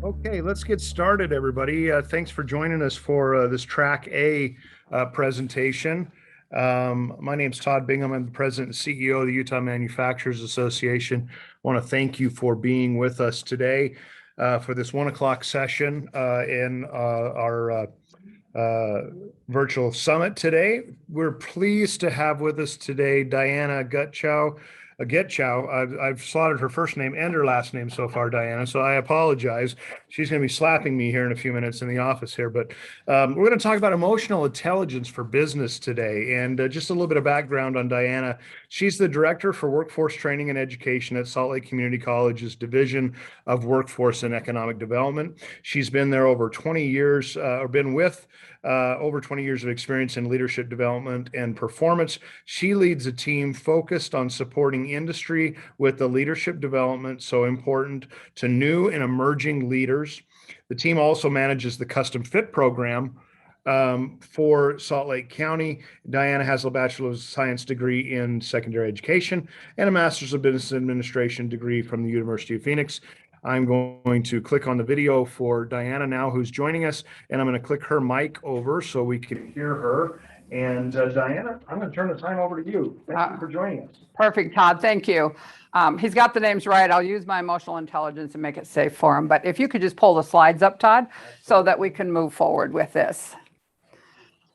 Okay, let's get started, everybody. Thanks for joining us for this Track A presentation. My name's Todd Bingham. I'm the president and CEO of the Utah Manufacturers Association. I want to thank you for being with us today for this 1 o'clock session in our virtual summit today. We're pleased to have with us today Diana Guetschow. I've slaughtered her first name and her last name so far, Diana, so I apologize. She's going to be slapping me here in a few minutes in the office here, but we're going to talk about emotional intelligence for business today. And just a little bit of background on Diana. She's the director for workforce training and education at Salt Lake Community College's Division of Workforce and Economic Development. She's been there over 20 years, or been with over 20 years of experience in leadership development and performance. She leads a team focused on supporting industry with the leadership development so important to new and emerging leaders. The team also manages the Custom Fit program for Salt Lake County. Diana has a Bachelor of Science degree in secondary education and a Master's of Business Administration degree from the University of Phoenix. I'm going to click on the video for Diana now, who's joining us, and I'm going to click her mic over so we can hear her. And Diana, I'm going to turn the time over to you. Thank you for joining us. Perfect, Todd. Thank you. He's got the names right. I'll use my emotional intelligence and make it safe for him. But if you could just pull the slides up, Todd, so that we can move forward with this.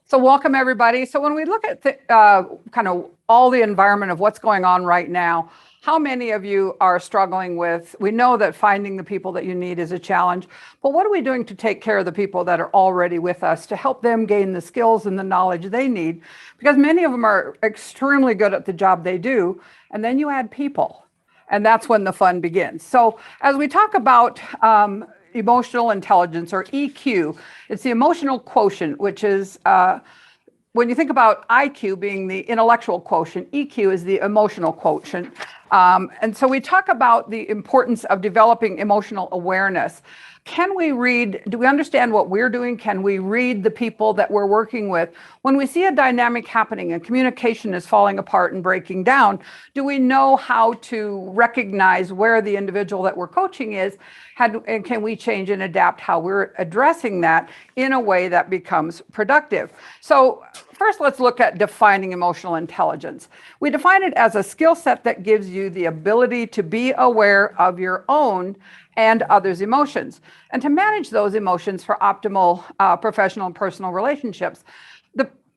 So welcome, everybody. So when we look at kind of all the environment of what's going on right now, how many of you are struggling with, we know that finding the people that you need is a challenge, but what are we doing to take care of the people that are already with us to help them gain the skills and the knowledge they need? Because many of them are extremely good at the job they do, and then you add people, and that's when the fun begins. So as we talk about emotional intelligence, or EQ, it's the emotional quotient, which is when you think about IQ being the intellectual quotient, EQ is the emotional quotient. And so we talk about the importance of developing emotional awareness. Can we read, do we understand what we're doing? Can we read the people that we're working with? When we see a dynamic happening and communication is falling apart and breaking down, do we know how to recognize where the individual that we're coaching is? And can we change and adapt how we're addressing that in a way that becomes productive? So first, let's look at defining emotional intelligence. We define it as a skill set that gives you the ability to be aware of your own and others' emotions, and to manage those emotions for optimal professional and personal relationships.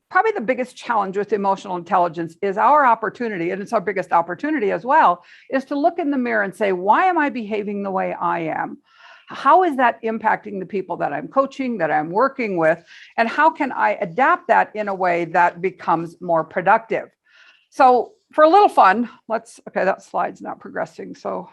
Probably the biggest challenge with emotional intelligence is our opportunity, and it's our biggest opportunity as well, is to look in the mirror and say, why am I behaving the way I am? How is that impacting the people that I'm coaching, that I'm working with? And how can I adapt that in a way that becomes more productive? So for a little fun, okay, that slide's not progressing, so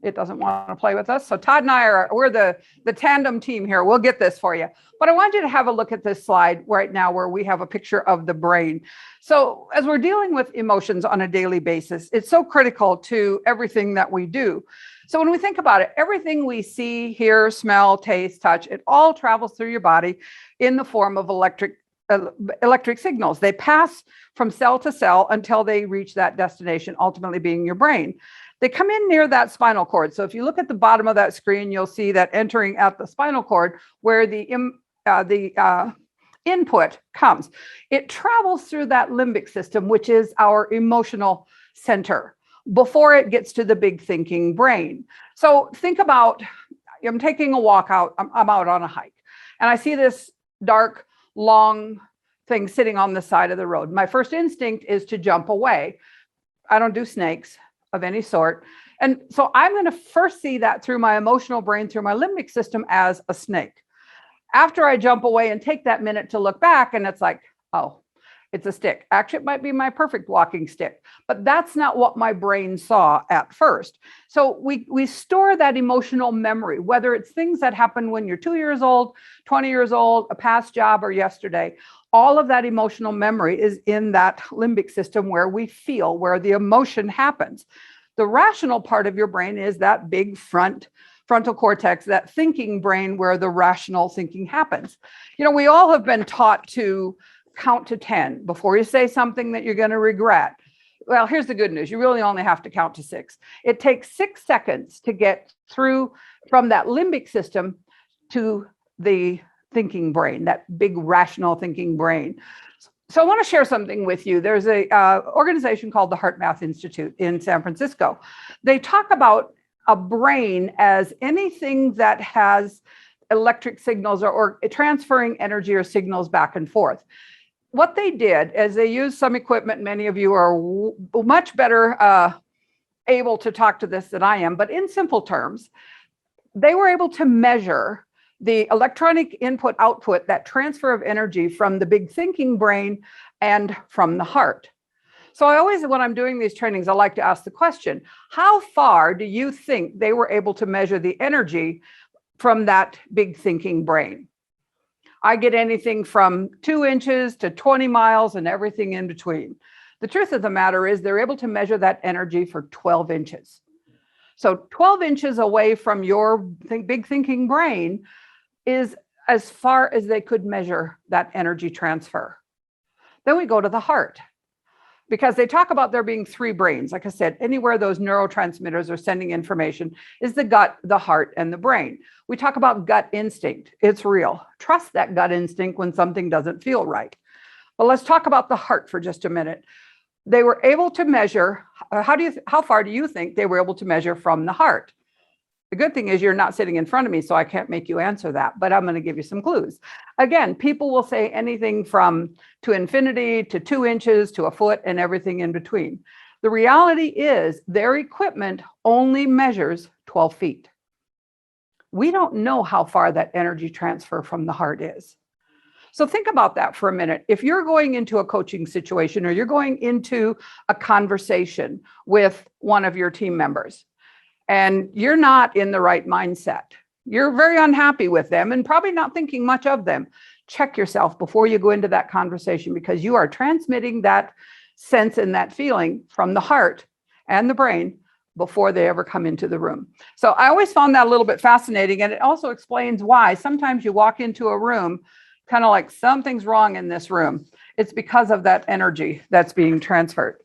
it doesn't want to play with us. So Todd and I we're the tandem team here. We'll get this for you. But I want you to have a look at this slide right now where we have a picture of the brain. So as we're dealing with emotions on a daily basis, it's so critical to everything that we do. So when we think about it, everything we see, hear, smell, taste, touch, it all travels through your body in the form of electric signals. They pass from cell to cell until they reach that destination, ultimately being your brain. They come in near that spinal cord. So if you look at the bottom of that screen, you'll see that entering at the spinal cord where the input comes. It travels through that limbic system, which is our emotional center, before it gets to the big thinking brain. So think about, I'm taking a walk out, I'm out on a hike, and I see this dark, long thing sitting on the side of the road. My first instinct is to jump away. I don't do snakes of any sort. And so I'm going to first see that through my emotional brain, through my limbic system, as a snake. After I jump away and take that minute to look back, and it's like, oh, it's a stick. Actually, it might be my perfect walking stick, but that's not what my brain saw at first. So we store that emotional memory, whether it's things that happen when you're 2 years old, 20 years old, a past job, or yesterday. All of that emotional memory is in that limbic system where we feel, where the emotion happens. The rational part of your brain is that big frontal cortex, that thinking brain where the rational thinking happens. You know, we all have been taught to count to 10 before you say something that you're going to regret. well, here's the good news. You really only have to count to 6. It takes 6 seconds to get through from that limbic system to the thinking brain, that big rational thinking brain. So I want to share something with you. There's a organization called the Heart Math Institute in San Francisco. They talk about a brain as anything that has electric signals or transferring energy or signals back and forth. What they did is they used some equipment. Many of you are much better able to talk to this than I am, but in simple terms, they were able to measure the electronic input output, that transfer of energy from the big thinking brain and from the heart. So I always, when I'm doing these trainings, I like to ask the question, how far do you think they were able to measure the energy from that big thinking brain? I get anything from 2 inches to 20 miles and everything in between. The truth of the matter is they're able to measure that energy for 12 inches. So 12 inches away from your big thinking brain is as far as they could measure that energy transfer. Then we go to the heart, because they talk about there being 3 brains. Like I said, anywhere those neurotransmitters are sending information is the gut, the heart, and the brain. We talk about gut instinct. It's real. Trust that gut instinct when something doesn't feel right. But let's talk about the heart for just a minute. They were able to measure, how far do you think they were able to measure from the heart? The good thing is you're not sitting in front of me, so I can't make you answer that, but I'm going to give you some clues. Again, people will say anything from to infinity to 2 inches to a foot and everything in between. The reality is their equipment only measures 12 feet. We don't know how far that energy transfer from the heart is. So think about that for a minute. If you're going into a coaching situation or you're going into a conversation with one of your team members, and you're not in the right mindset, you're very unhappy with them and probably not thinking much of them, check yourself before you go into that conversation, because you are transmitting that sense and that feeling from the heart and the brain before they ever come into the room. So I always found that a little bit fascinating, and it also explains why sometimes you walk into a room kind of like something's wrong in this room. It's because of that energy that's being transferred.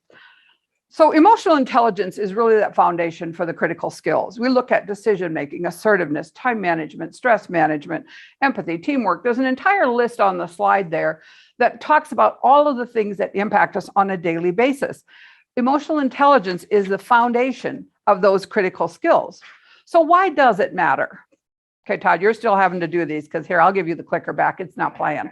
So emotional intelligence is really that foundation for the critical skills. We look at decision-making, assertiveness, time management, stress management, empathy, teamwork. There's an entire list on the slide there that talks about all of the things that impact us on a daily basis. Emotional intelligence is the foundation of those critical skills. So why does it matter? Okay, Todd, you're still having to do these because here, I'll give you the clicker back. It's not playing.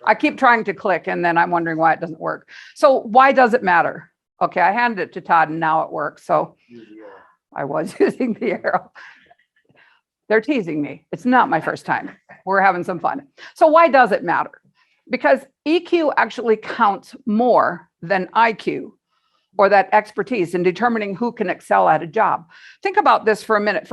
I keep trying to click and then I'm wondering why it doesn't work. So why does it matter? Okay, I handed it to Todd and now it works. So I was using the arrow. They're teasing me. It's not my first time. We're having some fun. So why does it matter? Because EQ actually counts more than IQ, or that expertise in determining who can excel at a job. Think about this for a minute.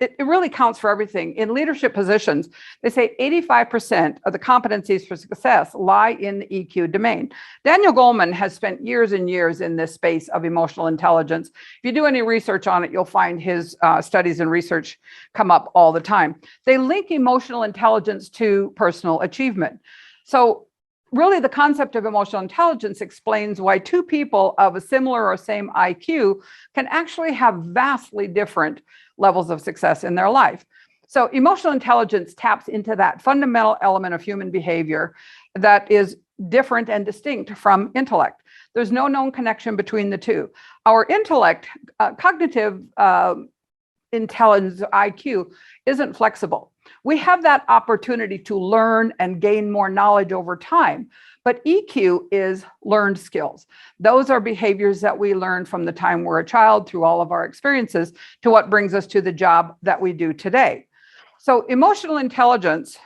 It really counts for everything. In leadership positions, they say 85% of the competencies for success lie in the EQ domain. Daniel Goleman has spent years and years in this space of emotional intelligence. If you do any research on it, you'll find his studies and research come up all the time. They link emotional intelligence to personal achievement. So really, the concept of emotional intelligence explains why 2 people of a similar or same IQ can actually have vastly different levels of success in their life. So emotional intelligence taps into that fundamental element of human behavior that is different and distinct from intellect. There's no known connection between the two. Our intellect, cognitive intelligence, IQ, isn't flexible. We have that opportunity to learn and gain more knowledge over time, but EQ is learned skills. Those are behaviors that we learn from the time we're a child through all of our experiences to what brings us to the job that we do today. So emotional intelligence,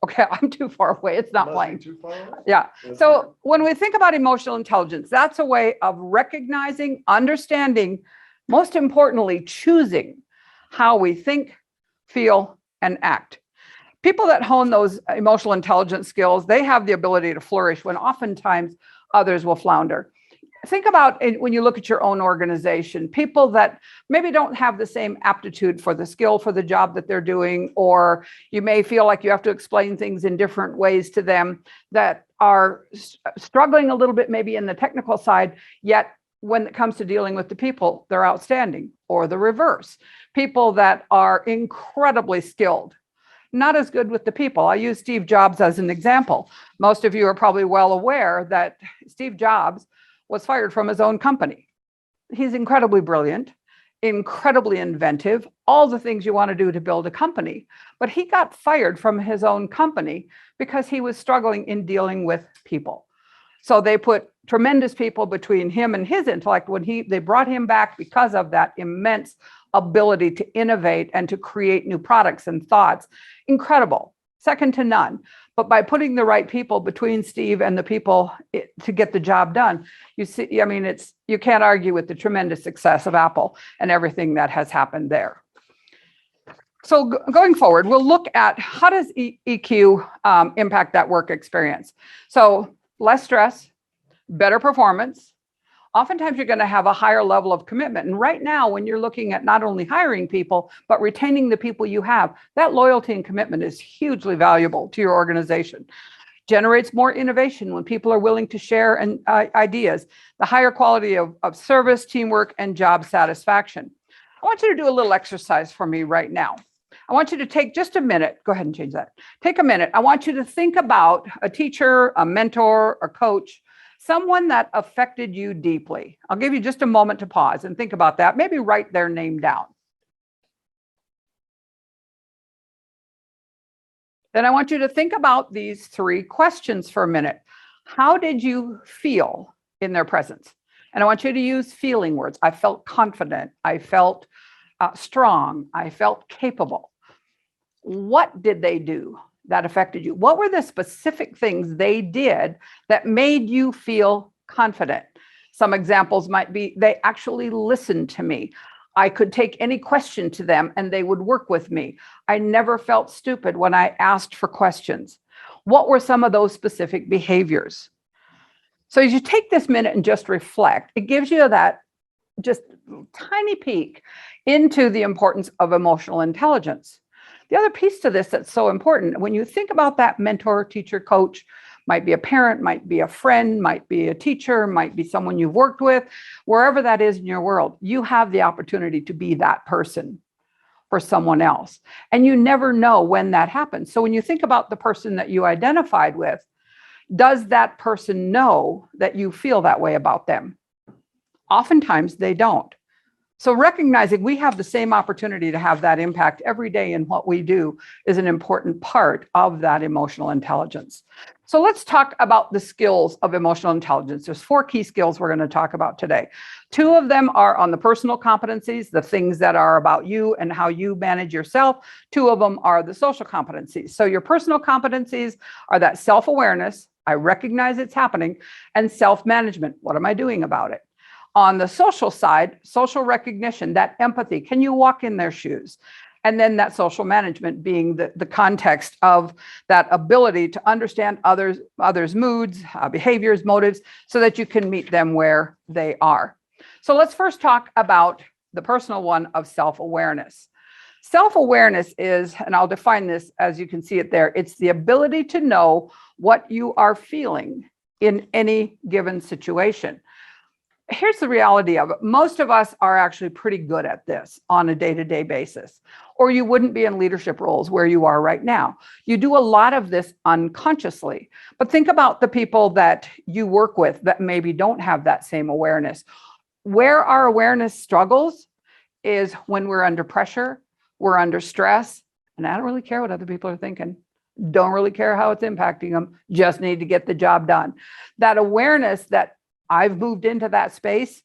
okay, I'm too far away. It's not playing. Too far away? Yeah. So when we think about emotional intelligence, that's a way of recognizing, understanding, most importantly, choosing how we think, feel, and act. People that hone those emotional intelligence skills, they have the ability to flourish when oftentimes others will flounder. Think about it when you look at your own organization, people that maybe don't have the same aptitude for the skill for the job that they're doing, or you may feel like you have to explain things in different ways to them, that are struggling a little bit maybe in the technical side, yet when it comes to dealing with the people, they're outstanding, or the reverse. People that are incredibly skilled, not as good with the people. I use Steve Jobs as an example. Most of you are probably well aware that Steve Jobs was fired from his own company. He's incredibly brilliant, incredibly inventive, all the things you want to do to build a company. But he got fired from his own company because he was struggling in dealing with people. So they put tremendous people between him and his intellect when they brought him back because of that immense ability to innovate and to create new products and thoughts. Incredible, second to none. But by putting the right people between Steve and the people to get the job done, you see, I mean, you can't argue with the tremendous success of Apple and everything that has happened there. So going forward, we'll look at how does EQ impact that work experience. So less stress, better performance. Oftentimes you're going to have a higher level of commitment. And right now, when you're looking at not only hiring people, but retaining the people you have, that loyalty and commitment is hugely valuable to your organization. Generates more innovation when people are willing to share ideas, the higher quality of service, teamwork, and job satisfaction. I want you to do a little exercise for me right now. I want you to take just a minute. Go ahead and change that. Take a minute. I want you to think about a teacher, a mentor, a coach, someone that affected you deeply. I'll give you just a moment to pause and think about that. Maybe write their name down. Then I want you to think about these 3 questions for a minute. How did you feel in their presence? And I want you to use feeling words. I felt confident. I felt strong. I felt capable. What did they do that affected you? What were the specific things they did that made you feel confident? Some examples might be they actually listened to me. I could take any question to them and they would work with me. I never felt stupid when I asked for questions. What were some of those specific behaviors? So as you take this minute and just reflect, it gives you that just tiny peek into the importance of emotional intelligence. The other piece to this that's so important, when you think about that mentor, teacher, coach, might be a parent, might be a friend, might be a teacher, might be someone you've worked with, wherever that is in your world, you have the opportunity to be that person for someone else. And you never know when that happens. So when you think about the person that you identified with, does that person know that you feel that way about them? Oftentimes they don't. So recognizing we have the same opportunity to have that impact every day in what we do is an important part of that emotional intelligence. So let's talk about the skills of emotional intelligence. There's 4 key skills we're going to talk about today. 2 of them are on the personal competencies, the things that are about you and how you manage yourself. 2 of them are the social competencies. So your personal competencies are that self-awareness, I recognize it's happening, and self-management, what am I doing about it? On the social side, social recognition, that empathy, can you walk in their shoes? And then that social management being the context of that ability to understand others' moods, behaviors, motives, so that you can meet them where they are. So let's first talk about the personal one of self-awareness. Self-awareness is, and I'll define this as you can see it there, it's the ability to know what you are feeling in any given situation. Here's the reality of it. Most of us are actually pretty good at this on a day-to-day basis, or you wouldn't be in leadership roles where you are right now. You do a lot of this unconsciously, but think about the people that you work with that maybe don't have that same awareness. Where our awareness struggles is when we're under pressure, we're under stress, and I don't really care what other people are thinking. Don't really care how it's impacting them. Just need to get the job done. That awareness that I've moved into that space.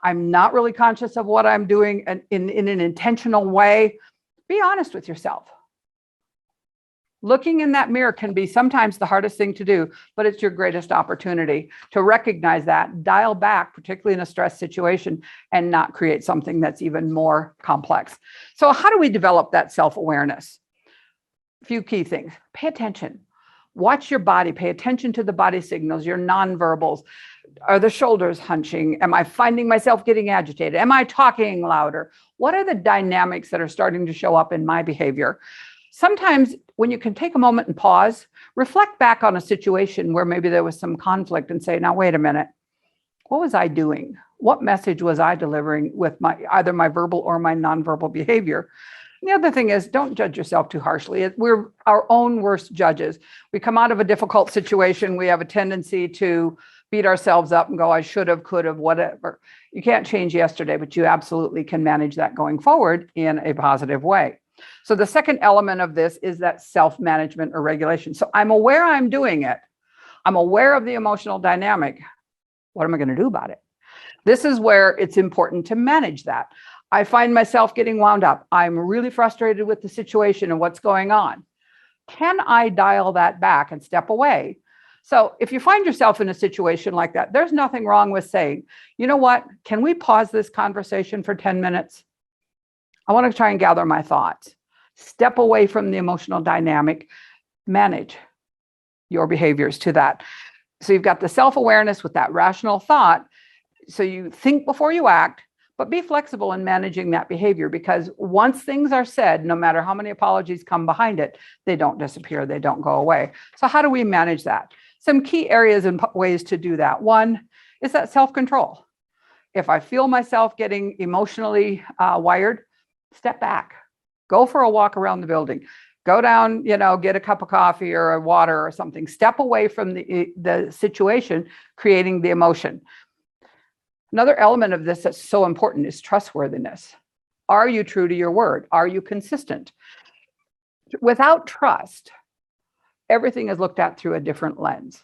I'm not really conscious of what I'm doing in an intentional way. Be honest with yourself. Looking in that mirror can be sometimes the hardest thing to do, but it's your greatest opportunity to recognize that, dial back, particularly in a stress situation, and not create something that's even more complex. So how do we develop that self-awareness? A few key things. Pay attention. Watch your body. Pay attention to the body signals, your nonverbals. Are the shoulders hunching? Am I finding myself getting agitated? Am I talking louder? What are the dynamics that are starting to show up in my behavior? Sometimes when you can take a moment and pause, reflect back on a situation where maybe there was some conflict and say, now, wait a minute, what was I doing? What message was I delivering with either my verbal or my nonverbal behavior? And the other thing is, don't judge yourself too harshly. We're our own worst judges. We come out of a difficult situation. We have a tendency to beat ourselves up and go, I should have, could have, whatever. You can't change yesterday, but you absolutely can manage that going forward in a positive way. So the second element of this is that self-management or regulation. So I'm aware I'm doing it. I'm aware of the emotional dynamic. What am I going to do about it? This is where it's important to manage that. I find myself getting wound up. I'm really frustrated with the situation and what's going on. Can I dial that back and step away? So if you find yourself in a situation like that, there's nothing wrong with saying, you know what, can we pause this conversation for 10 minutes? I want to try and gather my thoughts. Step away from the emotional dynamic, manage your behaviors to that. So you've got the self-awareness with that rational thought. So you think before you act, but be flexible in managing that behavior, because once things are said, no matter how many apologies come behind it, they don't disappear, they don't go away. So how do we manage that? Some key areas and ways to do that. One is that self-control. If I feel myself getting emotionally wired, step back, go for a walk around the building, go down, get a cup of coffee or a water or something, step away from the situation, creating the emotion. Another element of this that's so important is trustworthiness. Are you true to your word? Are you consistent? Without trust, everything is looked at through a different lens.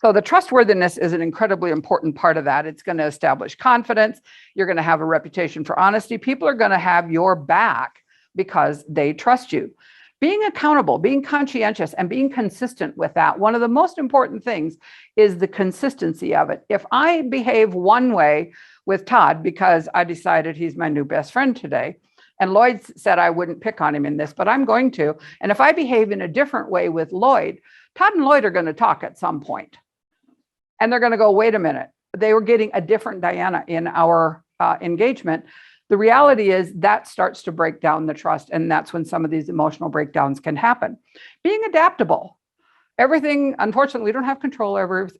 So the trustworthiness is an incredibly important part of that. It's going to establish confidence. You're going to have a reputation for honesty. People are going to have your back because they trust you. Being accountable, being conscientious, and being consistent with that. One of the most important things is the consistency of it. If I behave one way with Todd because I decided he's my new best friend today, and Lloyd said I wouldn't pick on him in this, but I'm going to. And if I behave in a different way with Lloyd, Todd and Lloyd are going to talk at some point. And they're going to go, wait a minute, they were getting a different Diana in our engagement. The reality is that starts to break down the trust. And that's when some of these emotional breakdowns can happen. Being adaptable. Everything, unfortunately, we don't have control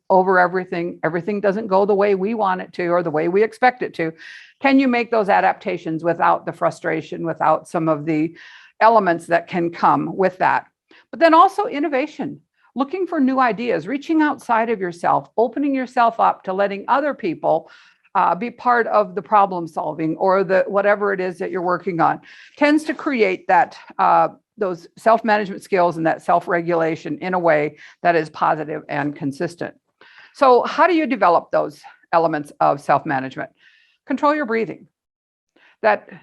over everything. Everything doesn't go the way we want it to or the way we expect it to. Can you make those adaptations without the frustration, without some of the elements that can come with that? But then also innovation, looking for new ideas, reaching outside of yourself, opening yourself up to letting other people be part of the problem solving or the whatever it is that you're working on, tends to create that those self-management skills and that self-regulation in a way that is positive and consistent. So how do you develop those elements of self-management? Control your breathing.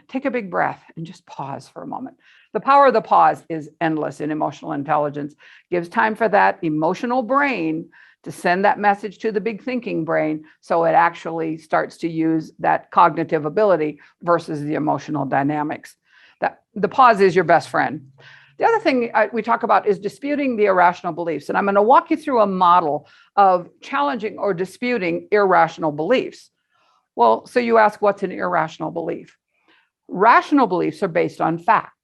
Take a big breath and just pause for a moment. The power of the pause is endless in emotional intelligence. Gives time for that emotional brain to send that message to the big thinking brain, so it actually starts to use that cognitive ability versus the emotional dynamics. That the pause is your best friend. The other thing we talk about is disputing the irrational beliefs. And I'm going to walk you through a model of challenging or disputing irrational beliefs. Well, so you ask, what's an irrational belief? Rational beliefs are based on fact.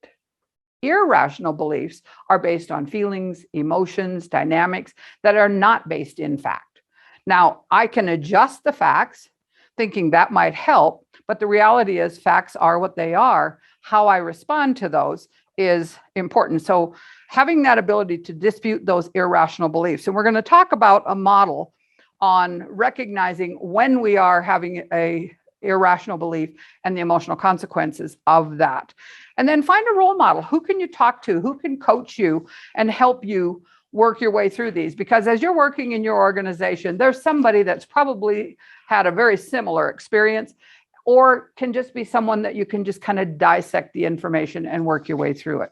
Irrational beliefs are based on feelings, emotions, dynamics that are not based in fact. Now, I can adjust the facts, thinking that might help, but the reality is facts are what they are. How I respond to those is important. So having that ability to dispute those irrational beliefs. And we're going to talk about a model on recognizing when we are having a irrational belief and the emotional consequences of that. And then find a role model. Who can you talk to? Who can coach you and help you work your way through these? Because as you're working in your organization, there's somebody that's probably had a very similar experience, or can just be someone that you can just kind of dissect the information and work your way through it.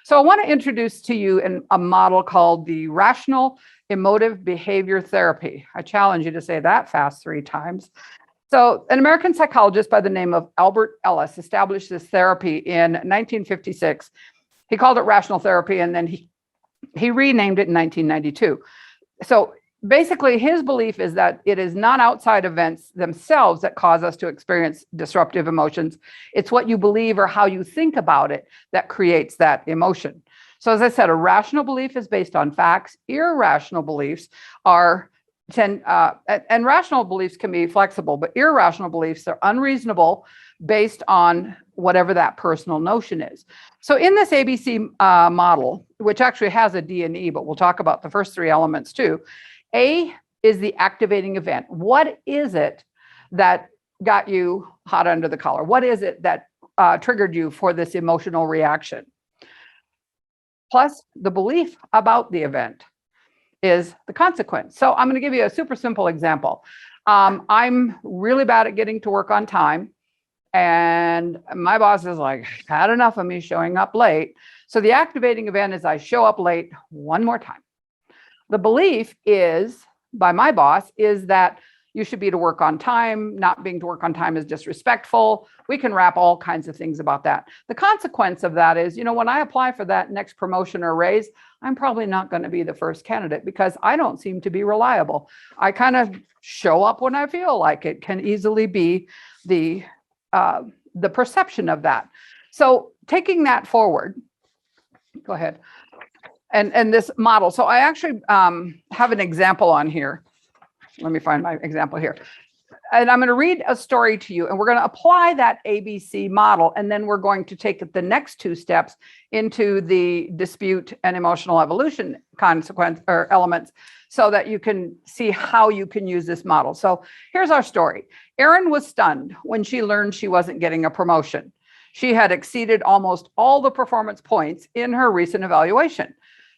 So I want to introduce to you a model called the Rational Emotive Behavior Therapy. I challenge you to say that fast 3 times. So an American psychologist by the name of Albert Ellis established this therapy in 1956. He called it rational therapy, and then he renamed it in 1992. So basically, his belief is that it is not outside events themselves that cause us to experience disruptive emotions. It's what you believe or how you think about it that creates that emotion. So as I said, a rational belief is based on facts. Irrational beliefs are and rational beliefs can be flexible, but irrational beliefs are unreasonable based on whatever that personal notion is. So in this ABC model, which actually has a D and E, but we'll talk about the first three elements too. A is the activating event. What is it that got you hot under the collar? What is it that triggered you for this emotional reaction? Plus the belief about the event is the consequence. So I'm going to give you a super simple example. I'm really bad at getting to work on time. And my boss is like, had enough of me showing up late. So the activating event is I show up late one more time. The belief is, by my boss, is that you should be to work on time. Not being to work on time is disrespectful. We can wrap all kinds of things about that. The consequence of that is, when I apply for that next promotion or raise, I'm probably not going to be the first candidate because I don't seem to be reliable. I kind of show up when I feel like it. Can easily be the perception of that. So taking that forward, go ahead. And this model. So I actually have an example on here. Let me find my example here. And I'm going to read a story to you, and we're going to apply that ABC model, and then we're going to take the next two steps into the dispute and emotional evolution consequence or elements so that you can see how you can use this model. So here's our story. Erin was stunned when she learned she wasn't getting a promotion. She had exceeded almost all the performance points in her recent evaluation,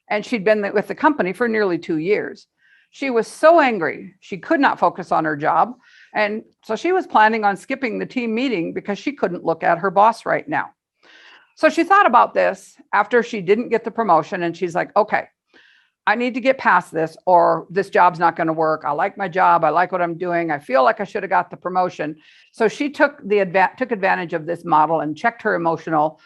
and she'd been with the company for nearly 2 years. She was so angry, she could not focus on her job. And so she was planning on skipping the team meeting because she couldn't look at her boss right now. So she thought about this after she didn't get the promotion, and she's like, okay, I need to get past this or this job's not going to work. I like my job. I like what I'm doing. I feel like I should have got the promotion. So she took advantage of this model and checked her emotional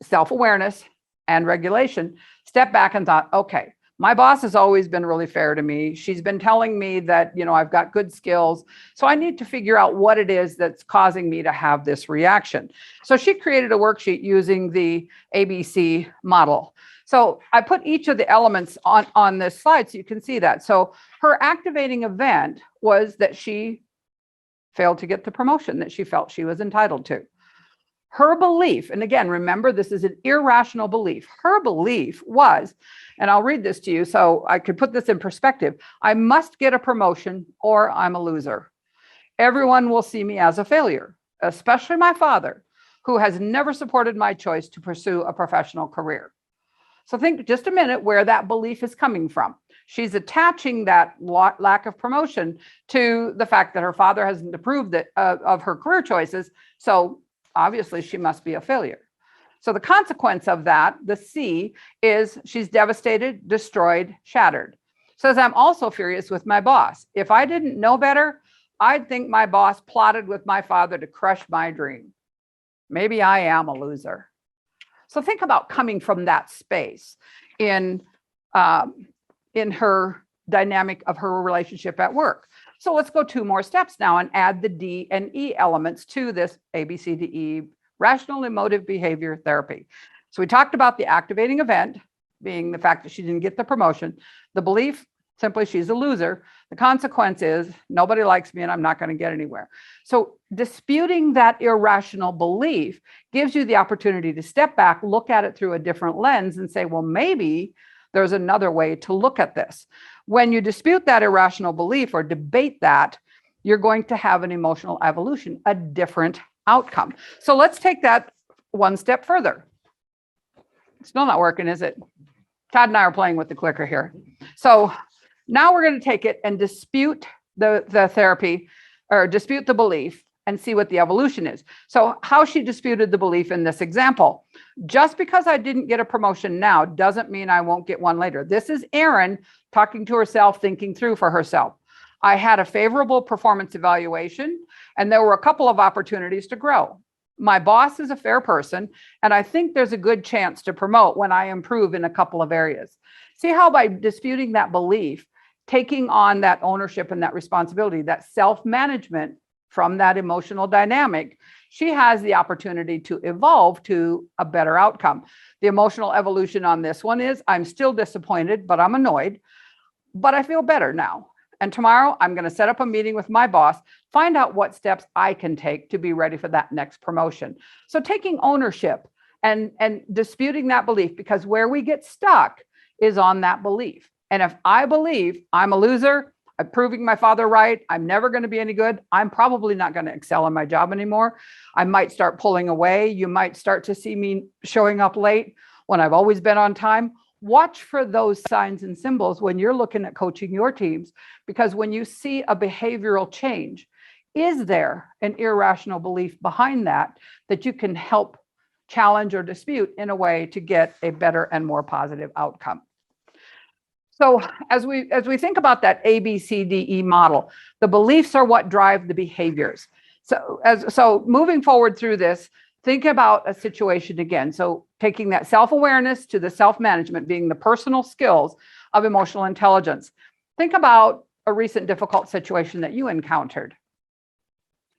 self-awareness and regulation, stepped back and thought, okay, my boss has always been really fair to me. She's been telling me that, I've got good skills. So I need to figure out what it is that's causing me to have this reaction. So she created a worksheet using the ABC model. So I put each of the elements on this slide so you can see that. So her activating event was that she failed to get the promotion that she felt she was entitled to. Her belief, and again, remember, this is an irrational belief. Her belief was, and I'll read this to you so I could put this in perspective, I must get a promotion or I'm a loser. Everyone will see me as a failure, especially my father, who has never supported my choice to pursue a professional career. So think just a minute where that belief is coming from. She's attaching that lack of promotion to the fact that her father hasn't approved of her career choices. So obviously she must be a failure. So the consequence of that, the C, is she's devastated, destroyed, shattered. Says, I'm also furious with my boss. If I didn't know better, I'd think my boss plotted with my father to crush my dream. Maybe I am a loser. So think about coming from that space in her dynamic of her relationship at work. So let's go 2 more steps now and add the D and E elements to this ABCDE rational emotive behavior therapy. So we talked about the activating event being the fact that she didn't get the promotion. The belief, simply she's a loser. The consequence is nobody likes me and I'm not going to get anywhere. So disputing that irrational belief gives you the opportunity to step back, look at it through a different lens and say, well, maybe there's another way to look at this. When you dispute that irrational belief or debate that, you're going to have an emotional evolution, a different outcome. So let's take that one step further. Still not working, is it? Todd and I are playing with the clicker here. So now we're going to take it and dispute the therapy or dispute the belief and see what the evolution is. So how she disputed the belief in this example. Just because I didn't get a promotion now doesn't mean I won't get one later. This is Erin talking to herself, thinking through for herself. I had a favorable performance evaluation and there were a couple of opportunities to grow. My boss is a fair person and I think there's a good chance to promote when I improve in a couple of areas. See how by disputing that belief, taking on that ownership and that responsibility, that self-management from that emotional dynamic, she has the opportunity to evolve to a better outcome. The emotional evolution on this one is I'm still disappointed, but I'm annoyed, but I feel better now. And tomorrow I'm going to set up a meeting with my boss, find out what steps I can take to be ready for that next promotion. So taking ownership and disputing that belief, because where we get stuck is on that belief. And if I believe I'm a loser, I'm proving my father right, I'm never going to be any good, I'm probably not going to excel in my job anymore. I might start pulling away. You might start to see me showing up late when I've always been on time. Watch for those signs and symbols when you're looking at coaching your teams, because when you see a behavioral change, is there an irrational belief behind that you can help challenge or dispute in a way to get a better and more positive outcome? So as we think about that ABCDE model, the beliefs are what drive the behaviors. So moving forward through this, think about a situation again. So taking that self-awareness to the self-management being the personal skills of emotional intelligence. Think about a recent difficult situation that you encountered.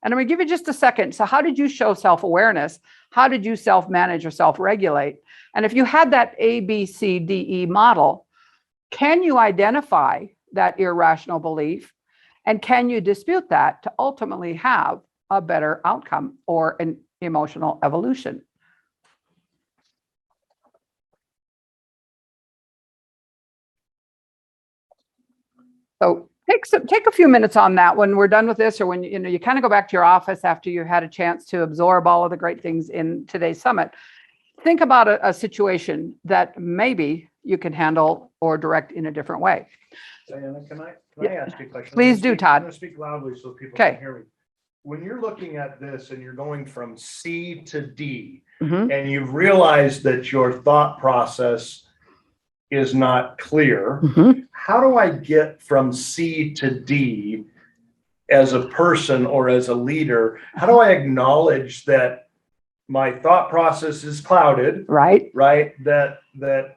And I'm going to give you just a second. So how did you show self-awareness? How did you self-manage or self-regulate? And if you had that ABCDE model, can you identify that irrational belief? And can you dispute that to ultimately have a better outcome or an emotional evolution? So take a few minutes on that when we're done with this, or when you kind of go back to your office after you had a chance to absorb all of the great things in today's summit. Think about a situation that maybe you can handle or direct in a different way. Diana, can I ask you a question? Please do, Todd. I'm going to speak loudly so people can hear me. When you're looking at this and you're going from C to D, and you've realized that your thought process is not clear, how do I get from C to D as a person or as a leader? How do I acknowledge that my thought process is clouded, right? That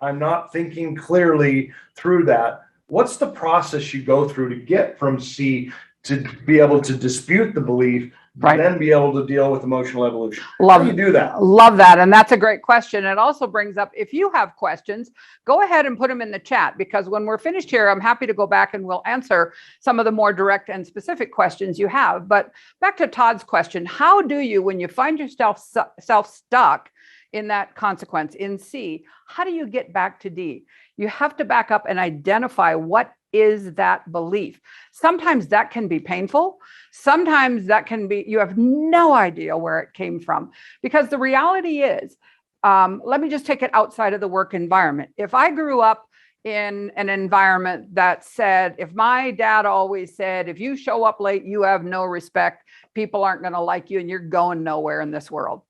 I'm not thinking clearly through that. What's the process you go through to get from C to be able to dispute the belief, then be able to deal with emotional evolution? How do you do that? Love that. And that's a great question. It also brings up, if you have questions, go ahead and put them in the chat, because when we're finished here, I'm happy to go back and we'll answer some of the more direct and specific questions you have. But back to Todd's question, how do you, when you find yourself stuck in that consequence in C, how do you get back to D? You have to back up and identify what is that belief. Sometimes that can be painful. Sometimes that can be, you have no idea where it came from. Because the reality is, let me just take it outside of the work environment. If I grew up in an environment that said, if my dad always said, if you show up late, you have no respect, people aren't going to like you and you're going nowhere in this world.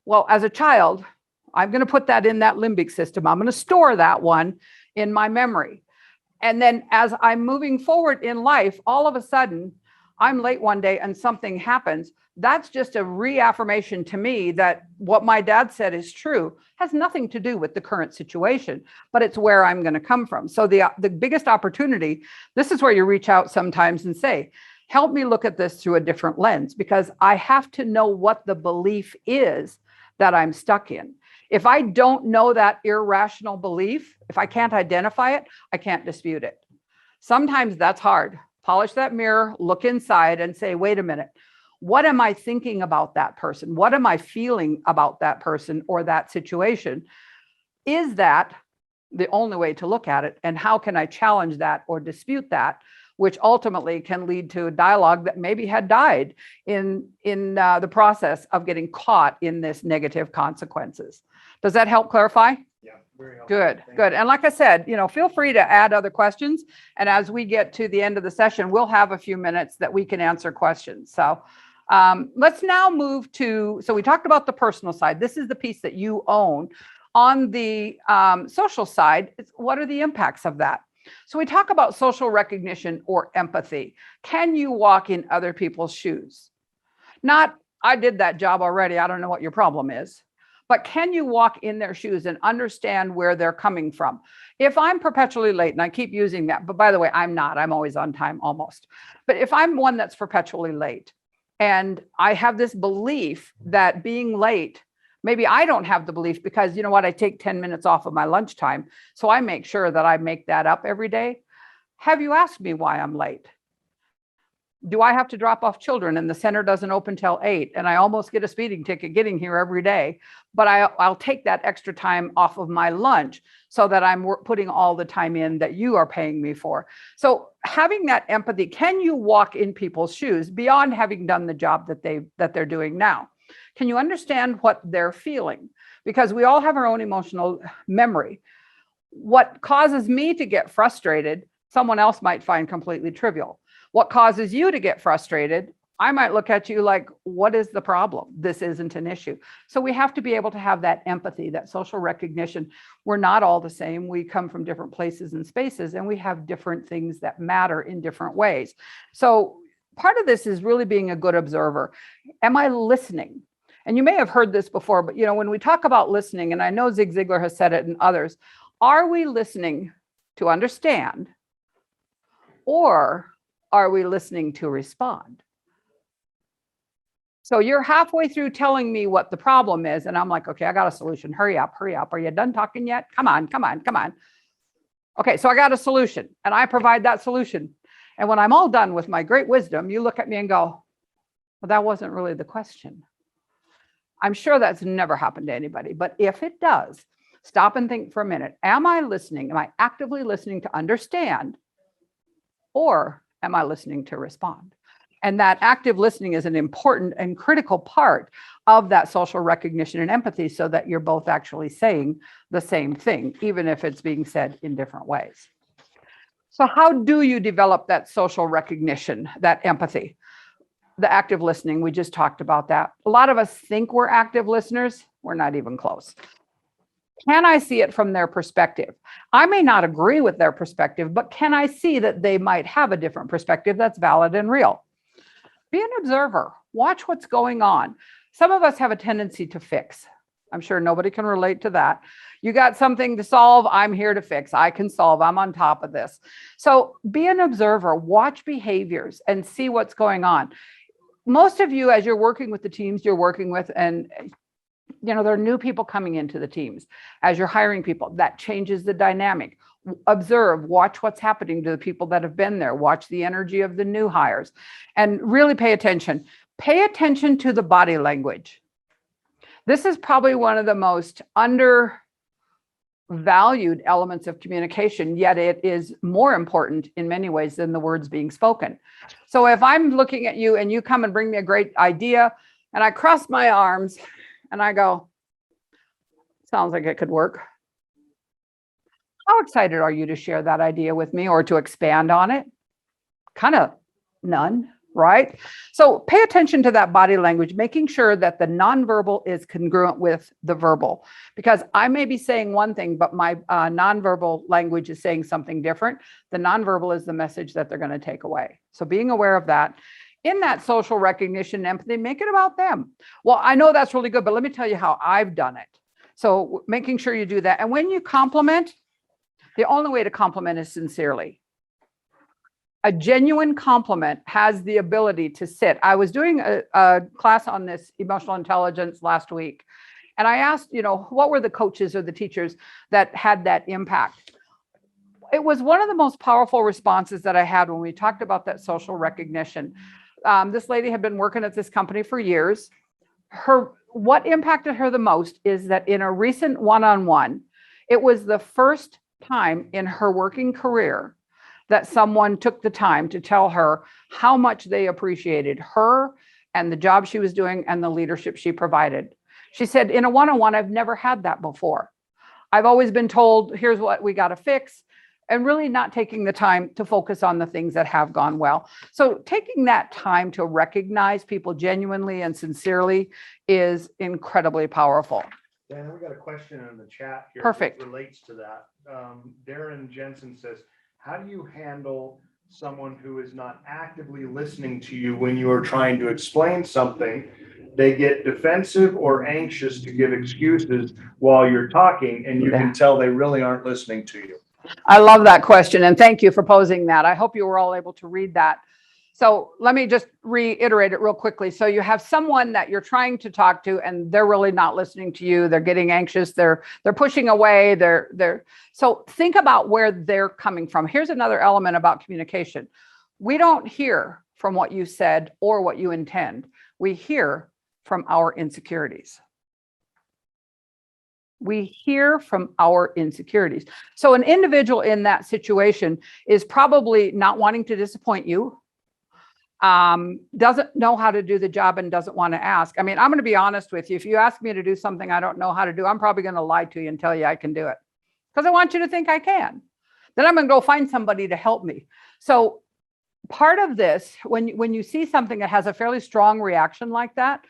Well, as a child, I'm going to put that in that limbic system. I'm going to store that one in my memory. And then as I'm moving forward in life, all of a sudden, I'm late one day and something happens. That's just a reaffirmation to me that what my dad said is true. Has nothing to do with the current situation, but it's where I'm going to come from. So the biggest opportunity, this is where you reach out sometimes and say, help me look at this through a different lens, because I have to know what the belief is that I'm stuck in. If I don't know that irrational belief, if I can't identify it, I can't dispute it. Sometimes that's hard. Polish that mirror, look inside and say, wait a minute, what am I thinking about that person? What am I feeling about that person or that situation? Is that the only way to look at it? And how can I challenge that or dispute that, which ultimately can lead to a dialogue that maybe had died in the process of getting caught in this negative consequences. Does that help clarify? Yeah, very helpful. Good. And like I said, feel free to add other questions. And as we get to the end of the session, we'll have a few minutes that we can answer questions. So let's now move to, so we talked about the personal side. This is the piece that you own. On the social side, what are the impacts of that? So we talk about social recognition or empathy. Can you walk in other people's shoes? Not, I did that job already, I don't know what your problem is. But can you walk in their shoes and understand where they're coming from? If I'm perpetually late, and I keep using that, but by the way, I'm not, I'm always on time almost. But if I'm one that's perpetually late and I have this belief that being late, maybe I don't have the belief because you know what, I take 10 minutes off of my lunchtime. So I make sure that I make that up every day. Have you asked me why I'm late? Do I have to drop off children and the center doesn't open till 8 and I almost get a speeding ticket getting here every day, but I'll take that extra time off of my lunch so that I'm putting all the time in that you are paying me for. So having that empathy, can you walk in people's shoes beyond having done the job that they're doing now? Can you understand what they're feeling? Because we all have our own emotional memory. What causes me to get frustrated, someone else might find completely trivial. What causes you to get frustrated, I might look at you like, what is the problem? This isn't an issue. So we have to be able to have that empathy, that social recognition. We're not all the same. We come from different places and spaces, and we have different things that matter in different ways. So part of this is really being a good observer. Am I listening? And you may have heard this before, but when we talk about listening, and I know Zig Ziglar has said it and others, are we listening to understand, or are we listening to respond? So you're halfway through telling me what the problem is, and I'm like, okay, I got a solution. Hurry up, hurry up. Are you done talking yet? Come on, come on, come on. Okay, so I got a solution, and I provide that solution. And when I'm all done with my great wisdom, you look at me and go, well, that wasn't really the question. I'm sure that's never happened to anybody, but if it does, stop and think for a minute. Am I listening? Am I actively listening to understand? Or am I listening to respond? And that active listening is an important and critical part of that social recognition and empathy, so that you're both actually saying the same thing, even if it's being said in different ways. So how do you develop that social recognition, that empathy? The active listening, we just talked about that. A lot of us think we're active listeners. We're not even close. Can I see it from their perspective? I may not agree with their perspective, but can I see that they might have a different perspective that's valid and real? Be an observer. Watch what's going on. Some of us have a tendency to fix. I'm sure nobody can relate to that. You got something to solve, I'm here to fix. I can solve, I'm on top of this. So be an observer, watch behaviors and see what's going on. Most of you, as you're working with the teams you're working with, and there are new people coming into the teams. As you're hiring people, that changes the dynamic. Observe, watch what's happening to the people that have been there. Watch the energy of the new hires and really pay attention. Pay attention to the body language. This is probably one of the most undervalued elements of communication, yet it is more important in many ways than the words being spoken. So if I'm looking at you and you come and bring me a great idea and I cross my arms and I go, sounds like it could work. How excited are you to share that idea with me or to expand on it? Kind of none, right? So pay attention to that body language, making sure that the nonverbal is congruent with the verbal, because I may be saying one thing, but my nonverbal language is saying something different. The nonverbal is the message that they're going to take away. So being aware of that. In that social recognition, empathy, make it about them. Well, I know that's really good, but let me tell you how I've done it. So making sure you do that. And when you compliment, the only way to compliment is sincerely. A genuine compliment has the ability to sit. I was doing a class on this emotional intelligence last week, and I asked, what were the coaches or the teachers that had that impact? It was one of the most powerful responses that I had when we talked about that social recognition. This lady had been working at this company for years. What impacted her the most is that in a recent one-on-one, it was the first time in her working career that someone took the time to tell her how much they appreciated her and the job she was doing and the leadership she provided. She said, in a one-on-one, I've never had that before. I've always been told, here's what we got to fix, and really not taking the time to focus on the things that have gone well. So taking that time to recognize people genuinely and sincerely is incredibly powerful. Dan, we got a question in the chat here. Perfect. That relates to that. Darren Jensen says, how do you handle someone who is not actively listening to you when you are trying to explain something? They get defensive or anxious to give excuses while you're talking, and you can tell they really aren't listening to you. I love that question, and thank you for posing that. I hope you were all able to read that. So let me just reiterate it real quickly. So you have someone that you're trying to talk to and they're really not listening to you. They're getting anxious. They're pushing away. So think about where they're coming from. Here's another element about communication. We don't hear from what you said or what you intend. We hear from our insecurities. We hear from our insecurities. So an individual in that situation is probably not wanting to disappoint you, doesn't know how to do the job and doesn't want to ask. I mean, I'm going to be honest with you. If you ask me to do something I don't know how to do, I'm probably going to lie to you and tell you I can do it because I want you to think I can. Then I'm going to go find somebody to help me. So part of this, when you see something that has a fairly strong reaction like that,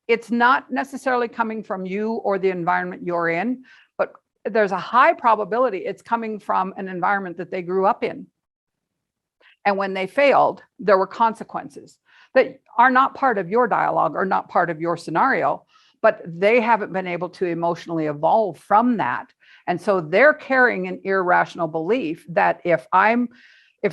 it's not necessarily coming from you or the environment you're in, but there's a high probability it's coming from an environment that they grew up in. And when they failed, there were consequences that are not part of your dialogue or not part of your scenario, but they haven't been able to emotionally evolve from that. And so they're carrying an irrational belief that if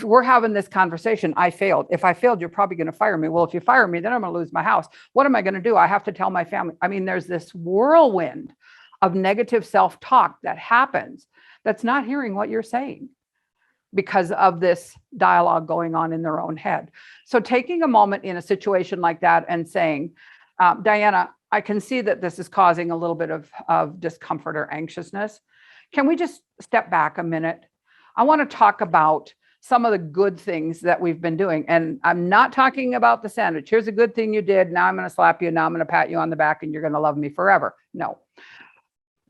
we're having this conversation, I failed. If I failed, you're probably going to fire me. Well, if you fire me, then I'm going to lose my house. What am I going to do? I have to tell my family. I mean, there's this whirlwind of negative self-talk that happens that's not hearing what you're saying because of this dialogue going on in their own head. So taking a moment in a situation like that and saying, Diana, I can see that this is causing a little bit of discomfort or anxiousness. Can we just step back a minute? I want to talk about some of the good things that we've been doing. And I'm not talking about the sandwich. Here's a good thing you did. Now I'm going to slap you. Now I'm going to pat you on the back and you're going to love me forever. No.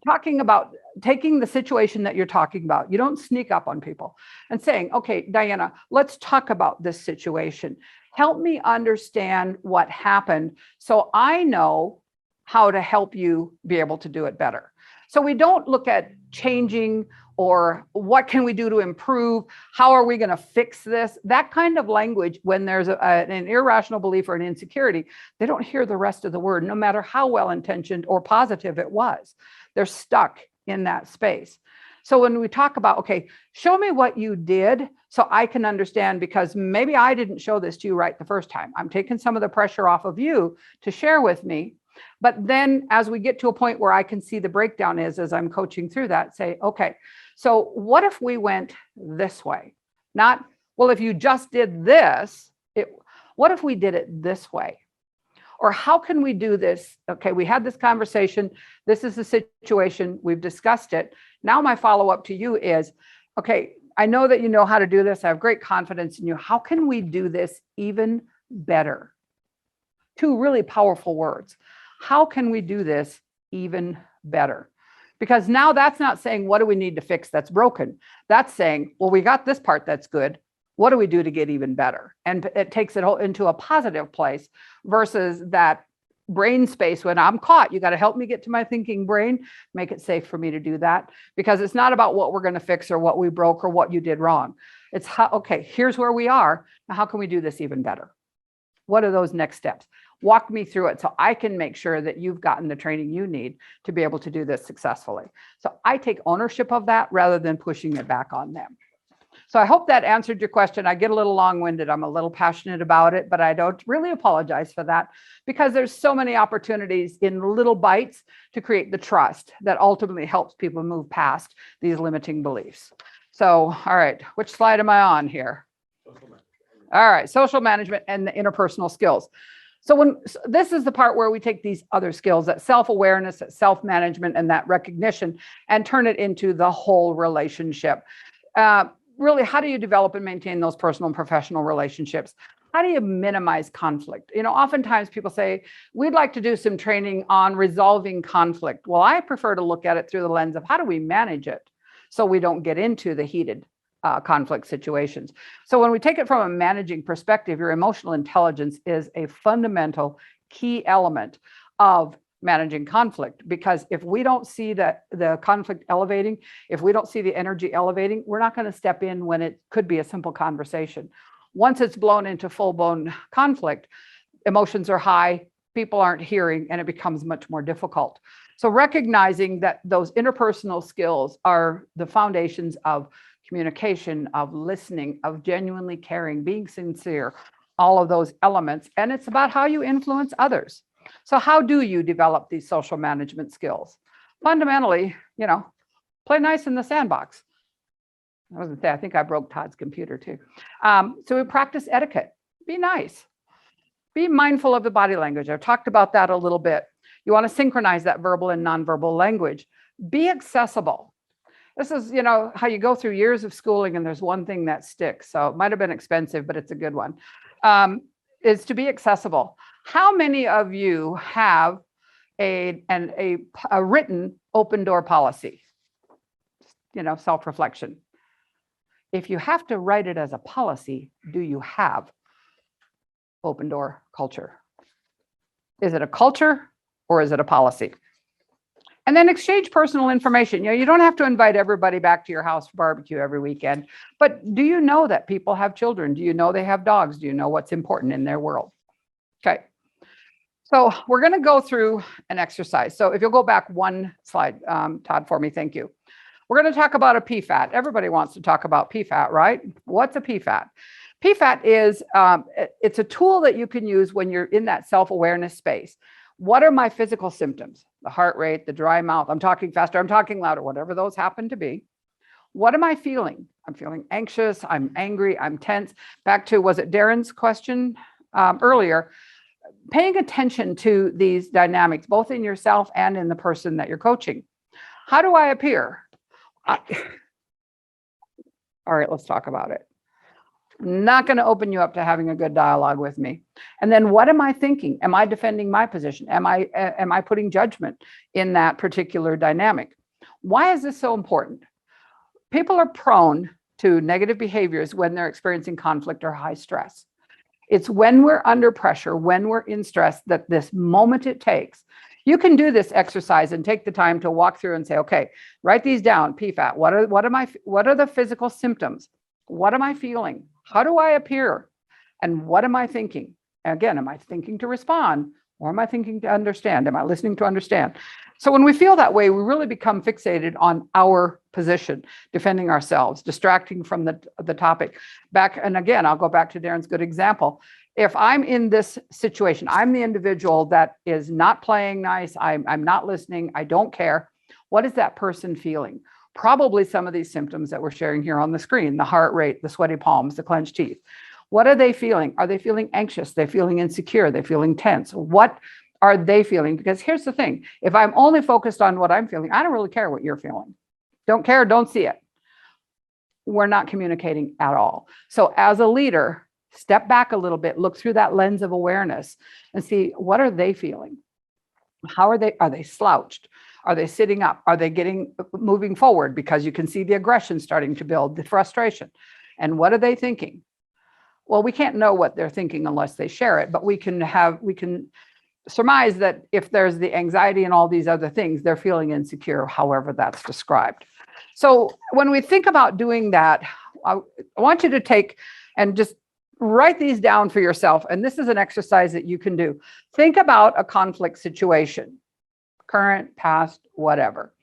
Talking about taking the situation that you're talking about. You don't sneak up on people and saying, okay, Diana, let's talk about this situation. Help me understand what happened so I know how to help you be able to do it better. So we don't look at changing or what can we do to improve? How are we going to fix this? That kind of language, when there's an irrational belief or an insecurity, they don't hear the rest of the word, no matter how well-intentioned or positive it was. They're stuck in that space. So when we talk about, okay, show me what you did so I can understand, because maybe I didn't show this to you right the first time. I'm taking some of the pressure off of you to share with me. But then as we get to a point where I can see the breakdown is, as I'm coaching through that, say, okay, so what if we went this way? Not, well, if you just did this, what if we did it this way? Or how can we do this? Okay, we had this conversation. This is the situation. We've discussed it. Now my follow-up to you is, okay, I know that you know how to do this. I have great confidence in you. How can we do this even better? Two really powerful words. How can we do this even better? Because now that's not saying, what do we need to fix that's broken? That's saying, well, we got this part that's good. What do we do to get even better? And it takes it into a positive place versus that brain space when I'm caught. You got to help me get to my thinking brain, make it safe for me to do that. Because it's not about what we're going to fix or what we broke or what you did wrong. It's how, okay, here's where we are. Now, how can we do this even better? What are those next steps? Walk me through it so I can make sure that you've gotten the training you need to be able to do this successfully. So I take ownership of that rather than pushing it back on them. So I hope that answered your question. I get a little long-winded. I'm a little passionate about it, but I don't really apologize for that because there's so many opportunities in little bites to create the trust that ultimately helps people move past these limiting beliefs. So, all right, which slide am I on here? All right, social management and the interpersonal skills. So this is the part where we take these other skills, that self-awareness, that self-management, and that recognition, and turn it into the whole relationship. Really, how do you develop and maintain those personal and professional relationships? How do you minimize conflict? You know, oftentimes people say, we'd like to do some training on resolving conflict. Well, I prefer to look at it through the lens of how do we manage it so we don't get into the heated conflict situations. So when we take it from a managing perspective, your emotional intelligence is a fundamental key element of managing conflict, because if we don't see the conflict elevating, if we don't see the energy elevating, we're not going to step in when it could be a simple conversation. Once it's blown into full-blown conflict, emotions are high, people aren't hearing, and it becomes much more difficult. So recognizing that those interpersonal skills are the foundations of communication, of listening, of genuinely caring, being sincere, all of those elements, and it's about how you influence others. So how do you develop these social management skills? Fundamentally, play nice in the sandbox. I was gonna say, I think I broke Todd's computer too. So we practice etiquette. Be nice. Be mindful of the body language. I've talked about that a little bit. You want to synchronize that verbal and nonverbal language. Be accessible. This is, how you go through years of schooling and there's one thing that sticks. So it might have been expensive, but it's a good one. Is to be accessible. How many of you have a written open door policy? Self-reflection. If you have to write it as a policy, do you have open door culture? Is it a culture or is it a policy? And then exchange personal information. You don't have to invite everybody back to your house for barbecue every weekend, but do you know that people have children? Do you know they have dogs? Do you know what's important in their world? Okay. So we're going to go through an exercise. So if you'll go back one slide, Todd, for me, thank you. We're going to talk about a PFAT. Everybody wants to talk about PFAT, right? What's a PFAT? PFAT is, it's a tool that you can use when you're in that self-awareness space. What are my physical symptoms? The heart rate, the dry mouth, I'm talking faster, I'm talking louder, whatever those happen to be. What am I feeling? I'm feeling anxious, I'm angry, I'm tense. Back to, was it Darren's question earlier? Paying attention to these dynamics, both in yourself and in the person that you're coaching. How do I appear? All right, let's talk about it. I'm not going to open you up to having a good dialogue with me. And then what am I thinking? Am I defending my position? Am I putting judgment in that particular dynamic? Why is this so important? People are prone to negative behaviors when they're experiencing conflict or high stress. It's when we're under pressure, when we're in stress, that this moment it takes. You can do this exercise and take the time to walk through and say, okay, write these down, PFAT. What are the physical symptoms? What am I feeling? How do I appear? And what am I thinking? Again, am I thinking to respond or am I thinking to understand? Am I listening to understand? So when we feel that way, we really become fixated on our position, defending ourselves, distracting from the topic. And again, I'll go back to Darren's good example. If I'm in this situation, I'm the individual that is not playing nice, I'm not listening, I don't care. What is that person feeling? Probably some of these symptoms that we're sharing here on the screen, the heart rate, the sweaty palms, the clenched teeth. What are they feeling? Are they feeling anxious? They're feeling insecure? They're feeling tense? What are they feeling? Because here's the thing, if I'm only focused on what I'm feeling, I don't really care what you're feeling. Don't care, don't see it. We're not communicating at all. So as a leader, step back a little bit, look through that lens of awareness and see, what are they feeling? How are they slouched? Are they sitting up? Are they moving forward? Because you can see the aggression starting to build, the frustration. And what are they thinking? Well, we can't know what they're thinking unless they share it, but we can surmise that if there's the anxiety and all these other things, they're feeling insecure, however that's described. So when we think about doing that, I want you to take and just write these down for yourself. And this is an exercise that you can do. Think about a conflict situation, current, past, whatever.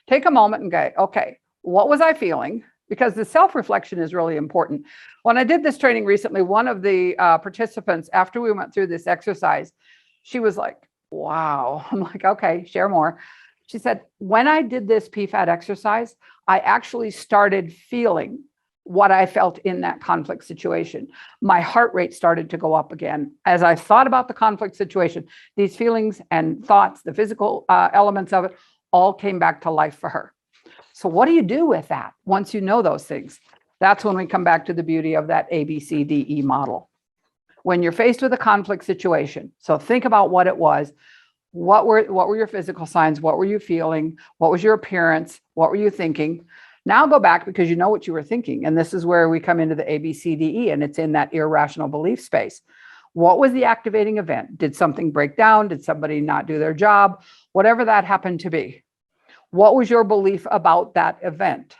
Take a moment and go, okay, what was I feeling? Because the self-reflection is really important. When I did this training recently, one of the participants, after we went through this exercise, she was like, wow. I'm like, okay, share more. She said, when I did this PFAT exercise, I actually started feeling what I felt in that conflict situation. My heart rate started to go up again. As I thought about the conflict situation, these feelings and thoughts, the physical elements of it, all came back to life for her. So what do you do with that once you know those things? That's when we come back to the beauty of that ABCDE model. When you're faced with a conflict situation, so think about what it was. What were your physical signs? What were you feeling? What was your appearance? What were you thinking? Now go back because you know what you were thinking. And this is where we come into the ABCDE, and it's in that irrational belief space. What was the activating event? Did something break down? Did somebody not do their job? Whatever that happened to be. What was your belief about that event?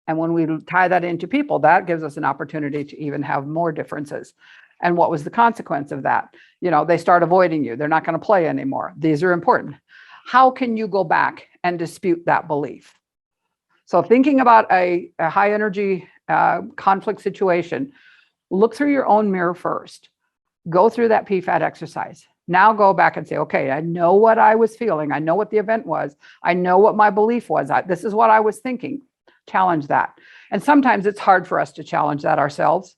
And when we tie that into people, that gives us an opportunity to even have more differences. And what was the consequence of that? They start avoiding you. They're not going to play anymore. These are important. How can you go back and dispute that belief? So thinking about a high energy conflict situation, Look through your own mirror first. Go through that PFAT exercise. Now go back and say, okay, I know what I was feeling. I know what the event was. I know what my belief was. This is what I was thinking. Challenge that. And sometimes it's hard for us to challenge that ourselves.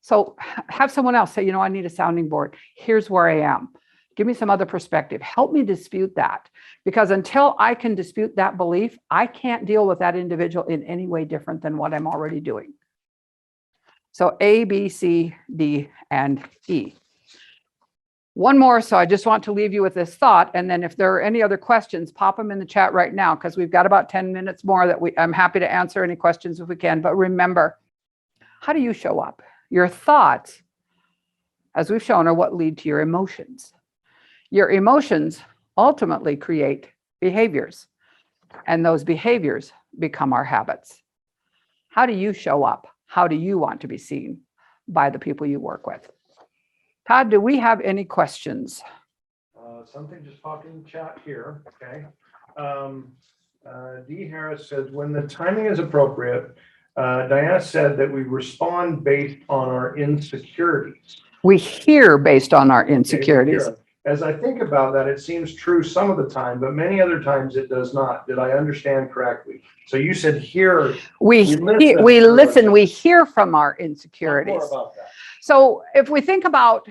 So have someone else say, I need a sounding board. Here's where I am. Give me some other perspective. Help me dispute that. Because until I can dispute that belief, I can't deal with that individual in any way different than what I'm already doing. So A, B, C, D, and E. One more, so I just want to leave you with this thought, and then if there are any other questions, pop them in the chat right now, because we've got about 10 minutes more that I'm happy to answer any questions if we can. But remember, how do you show up? Your thoughts, as we've shown, are what lead to your emotions. Your emotions ultimately create behaviors, and those behaviors become our habits. How do you show up? How do you want to be seen by the people you work with? Todd, do we have any questions? Something just popped in the chat here. Okay. D. Harris says, when the timing is appropriate, Diana said that we respond based on our insecurities. We hear based on our insecurities. Okay, as I think about that, it seems true some of the time, but many other times it does not. Did I understand correctly? So you said hear. We listen, we hear from our insecurities. Talk more about that. So if we think about,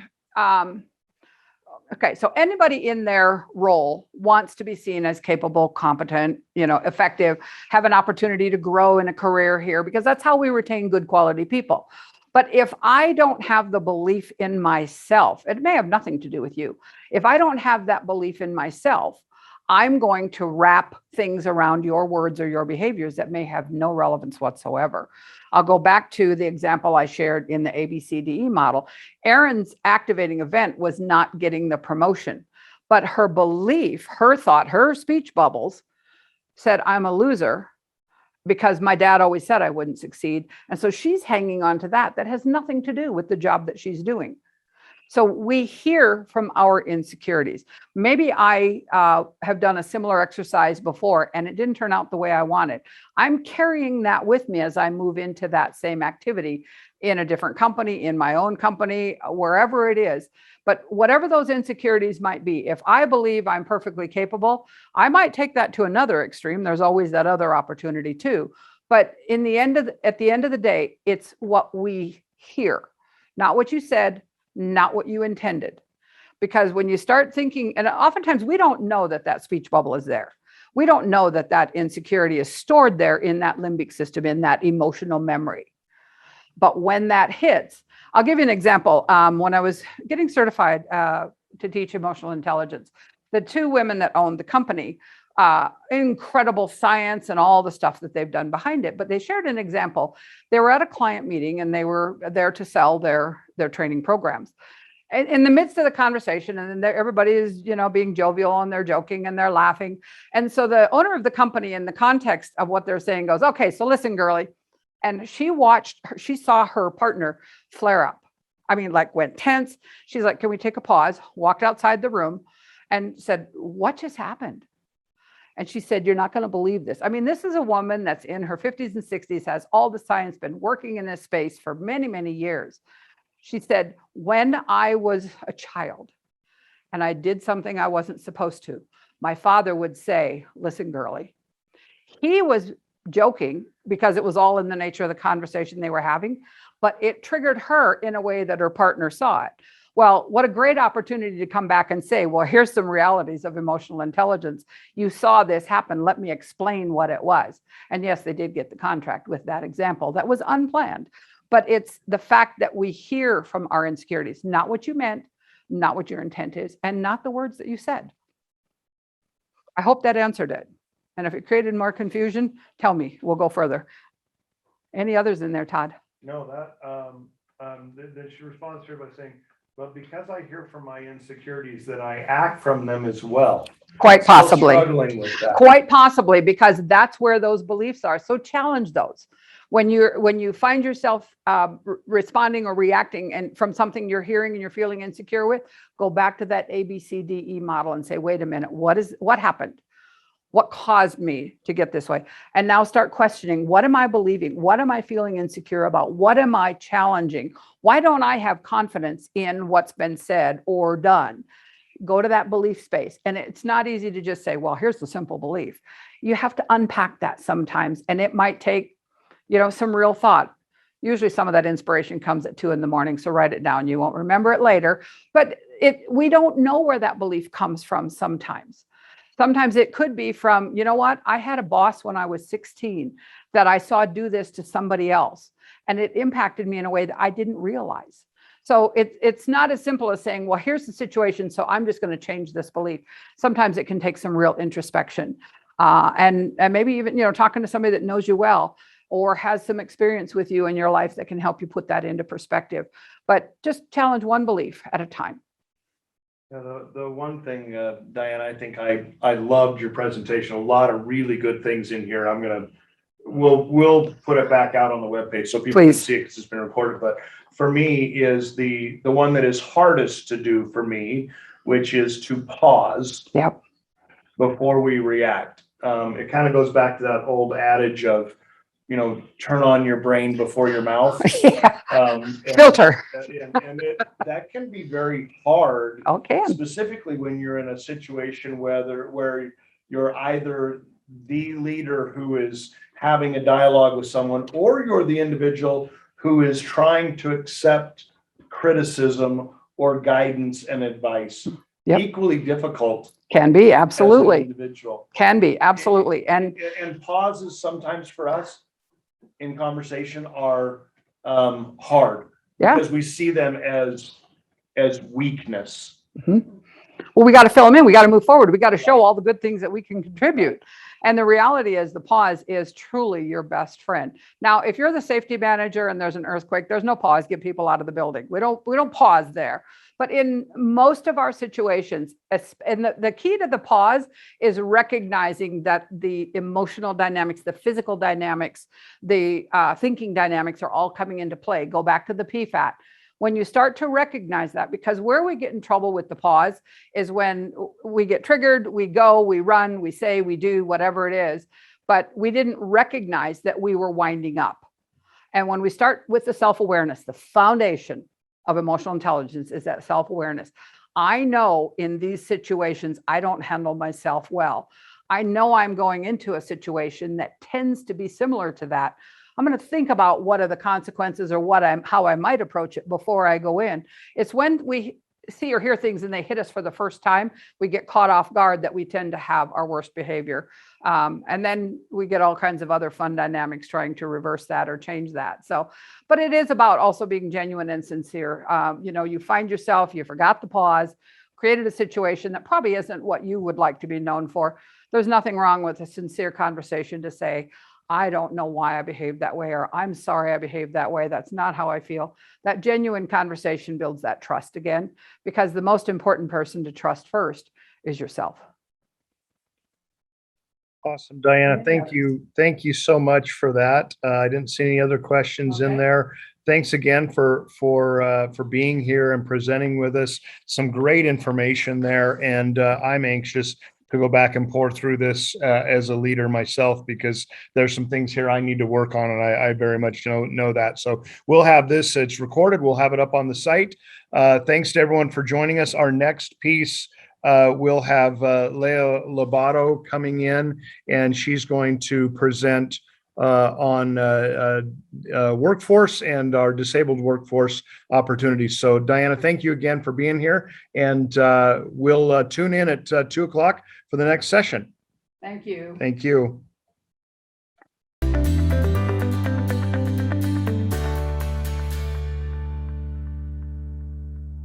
okay, so anybody in their role wants to be seen as capable, competent, effective, have an opportunity to grow in a career here, because that's how we retain good quality people. But if I don't have the belief in myself, it may have nothing to do with you. If I don't have that belief in myself, I'm going to wrap things around your words or your behaviors that may have no relevance whatsoever. I'll go back to the example I shared in the ABCDE model. Erin's activating event was not getting the promotion, but her belief, her thought, her speech bubbles said, I'm a loser because my dad always said I wouldn't succeed. And so she's hanging on to that. That has nothing to do with the job that she's doing. So we hear from our insecurities. Maybe I have done a similar exercise before and it didn't turn out the way I wanted. I'm carrying that with me as I move into that same activity in a different company, in my own company, wherever it is. But whatever those insecurities might be, if I believe I'm perfectly capable, I might take that to another extreme. There's always that other opportunity too. But at the end of the day, it's what we hear, not what you said, not what you intended. Because when you start thinking, and oftentimes we don't know that that speech bubble is there. We don't know that that insecurity is stored there in that limbic system, in that emotional memory. But when that hits, I'll give you an example. When I was getting certified to teach emotional intelligence, the two women that owned the company, incredible science and all the stuff that they've done behind it. But they shared an example. They were at a client meeting and they were there to sell their training programs. And in the midst of the conversation, and then everybody is, being jovial and they're joking and they're laughing. And so the owner of the company, in the context of what they're saying, goes, okay, so listen, girlie. And she saw her partner flare up. I mean, like went tense. She's like, can we take a pause? Walked outside the room and said, what just happened? And she said, you're not going to believe this. I mean, this is a woman that's in her 50s and 60s, has all the science, been working in this space for many, many years. She said, when I was a child and I did something I wasn't supposed to, my father would say, listen, girlie. He was joking because it was all in the nature of the conversation they were having, but it triggered her in a way that her partner saw it. Well, what a great opportunity to come back and say, well, here's some realities of emotional intelligence. You saw this happen. Let me explain what it was. And yes, they did get the contract with that example. That was unplanned. But it's the fact that we hear from our insecurities, not what you meant, not what your intent is, and not the words that you said. I hope that answered it. And if it created more confusion, tell me, we'll go further. Any others in there, Todd? No, she responds here by saying, but because I hear from my insecurities that I act from them as well. Quite possibly. Struggling with that. Quite possibly, because that's where those beliefs are. So challenge those. When you find yourself responding or reacting and from something you're hearing and you're feeling insecure with, go back to that ABCDE model and say, wait a minute, what happened? What caused me to get this way? And now start questioning, what am I believing? What am I feeling insecure about? What am I challenging? Why don't I have confidence in what's been said or done? Go to that belief space. And it's not easy to just say, well, here's the simple belief. You have to unpack that sometimes. And it might take, some real thought. Usually some of that inspiration comes at 2 a.m. So write it down. You won't remember it later, but we don't know where that belief comes from sometimes. Sometimes it could be from, I had a boss when I was 16 that I saw do this to somebody else, and it impacted me in a way that I didn't realize. So it's not as simple as saying, well, here's the situation, so I'm just going to change this belief. Sometimes it can take some real introspection, and maybe even, talking to somebody that knows you well or has some experience with you in your life that can help you put that into perspective. But just challenge one belief at a time. Yeah, the one thing, Diana, I think I loved your presentation. A lot of really good things in here. We'll put it back out on the webpage so people can see it because it's been recorded. But for me is the one that is hardest to do for me, which is to pause before we react. It kind of goes back to that old adage of, turn on your brain before your mouth. Filter. And that can be very hard. Okay. Specifically when you're in a situation where you're either the leader who is having a dialogue with someone, or you're the individual who is trying to accept criticism or guidance and advice. Equally difficult. Can be, absolutely. As an individual. Can be, absolutely. And pauses sometimes for us in conversation are hard because we see them as weakness. Mm-hmm. Well, we got to fill them in. We got to move forward. We got to show all the good things that we can contribute. And the reality is the pause is truly your best friend. Now, if you're the safety manager and there's an earthquake, there's no pause. Get people out of the building. We don't pause there. But in most of our situations, and the key to the pause is recognizing that the emotional dynamics, the physical dynamics, the thinking dynamics are all coming into play. Go back to the PFAT. When you start to recognize that, because where we get in trouble with the pause is when we get triggered, we go, we run, we say, we do, whatever it is, but we didn't recognize that we were winding up. And when we start with the self-awareness, the foundation of emotional intelligence is that self-awareness. I know in these situations, I don't handle myself well. I know I'm going into a situation that tends to be similar to that. I'm going to think about what are the consequences or how I might approach it before I go in. It's when we see or hear things and they hit us for the first time, we get caught off guard that we tend to have our worst behavior. And then we get all kinds of other fun dynamics trying to reverse that or change that. So, but it is about also being genuine and sincere. You find yourself, you forgot the pause, created a situation that probably isn't what you would like to be known for. There's nothing wrong with a sincere conversation to say, I don't know why I behaved that way, or I'm sorry I behaved that way. That's not how I feel. That genuine conversation builds that trust again, because the most important person to trust first is yourself. Awesome, Diana. Thank you. Thank you so much for that. I didn't see any other questions in there. Thanks again for being here and presenting with us. Some great information there, and I'm anxious to go back and pour through this as a leader myself, because there's some things here I need to work on, and I very much know that. So we'll have this, it's recorded, we'll have it up on the site. Thanks to everyone for joining us. Our next piece, we'll have Leah Lobato coming in, and she's going to present on workforce and our disabled workforce opportunities. So Diana, thank you again for being here, and we'll tune in at 2 o'clock for the next session. Thank you. Thank you.